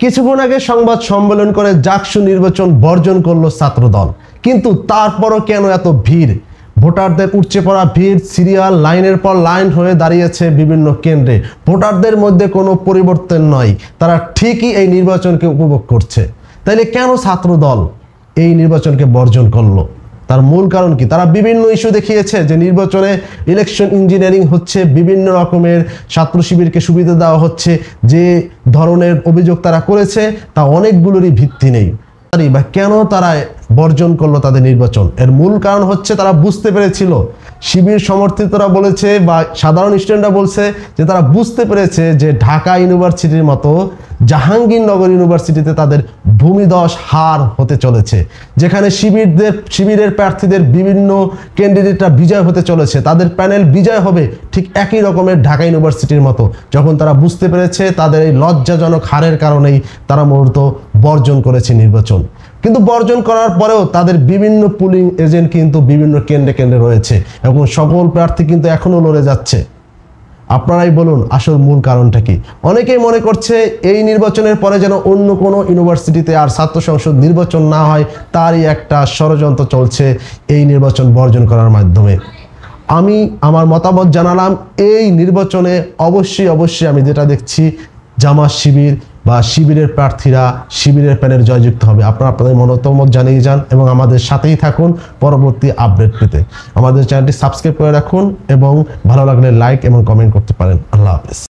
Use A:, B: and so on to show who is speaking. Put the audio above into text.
A: কিছুক্ষণ আগে সংবাদ সম্মেলন করে জাকসু নির্বাচন বর্জন করলো ছাত্রদল, কিন্তু তারপরও কেন এত ভিড়? ভোটারদের উপচে পড়া ভিড়, সিরিয়াল লাইনের পর লাইন হয়ে দাঁড়িয়েছে বিভিন্ন কেন্দ্রে। ভোটারদের মধ্যে কোনো পরিবর্তন নয়, তারা ঠিকই এই নির্বাচনকে উপভোগ করছে। তাইলে কেন ছাত্রদল এই নির্বাচনকে বর্জন করলো? তার মূল কারণ কি? তারা বিভিন্ন ইস্যু দেখিয়েছে যে নির্বাচনে ইলেকশন ইঞ্জিনিয়ারিং হচ্ছে, বিভিন্ন রকমের ছাত্র শিবিরকে সুবিধা দেওয়া হচ্ছে। যে ধরনের অভিযোগ তারা করেছে তা অনেকগুলোরই ভিত্তি নেই। বা কেন তারা বর্জন করলো তাদের নির্বাচন? এর মূল কারণ হচ্ছে তারা বুঝতে পেরেছিল, শিবির সমর্থিতরা বলেছে বা সাধারণ স্টুডেন্টরা বলছে যে তারা বুঝতে পেরেছে যে ঢাকা ইউনিভার্সিটির মতো জাহাঙ্গীরনগর ইউনিভার্সিটিতে তাদের ভূমিধস হার হতে চলেছে, যেখানে শিবিরের প্রার্থীদের বিভিন্ন ক্যান্ডিডেটরা বিজয় হতে চলেছে, তাদের প্যানেল বিজয় হবে ঠিক একই রকমের ঢাকা ইউনিভার্সিটির মতো। যখন তারা বুঝতে পেরেছে, তাদের এই লজ্জাজনক হারের কারণেই তারা মূলত বর্জন করেছে নির্বাচন। কিন্তু বর্জন করার পরেও তাদের বিভিন্ন পুলিং এজেন্ট কিন্তু বিভিন্ন কেন্দ্রে কেন্দ্রে রয়েছে এবং সকল প্রার্থী কিন্তু এখনো লড়ে যাচ্ছে। আপনারাই বলুন আসল মূল কারণটা কি? অনেকেই মনে করছে এই নির্বাচনের পরে যেন অন্য কোনো ইউনিভার্সিটিতে আর ছাত্র সংসদ নির্বাচন না হয়, তারই একটা ষড়যন্ত্র চলছে এই নির্বাচন বর্জন করার মাধ্যমে। আমি আমার মতামত জানালাম, এই নির্বাচনে অবশ্যই আমি যেটা দেখছি, জামাত শিবির বা শিবিরের প্রার্থীরা, শিবিরের প্যানেল জয়যুক্ত হবে। আপনারা আপনাদের মতামত জানিয়ে যান এবং আমাদের সাথেই থাকুন পরবর্তী আপডেট পেতে। আমাদের চ্যানেলটি সাবস্ক্রাইব করে রাখুন এবং ভালো লাগলে লাইক এবং কমেন্ট করতে পারেন। আল্লাহ হাফেজ।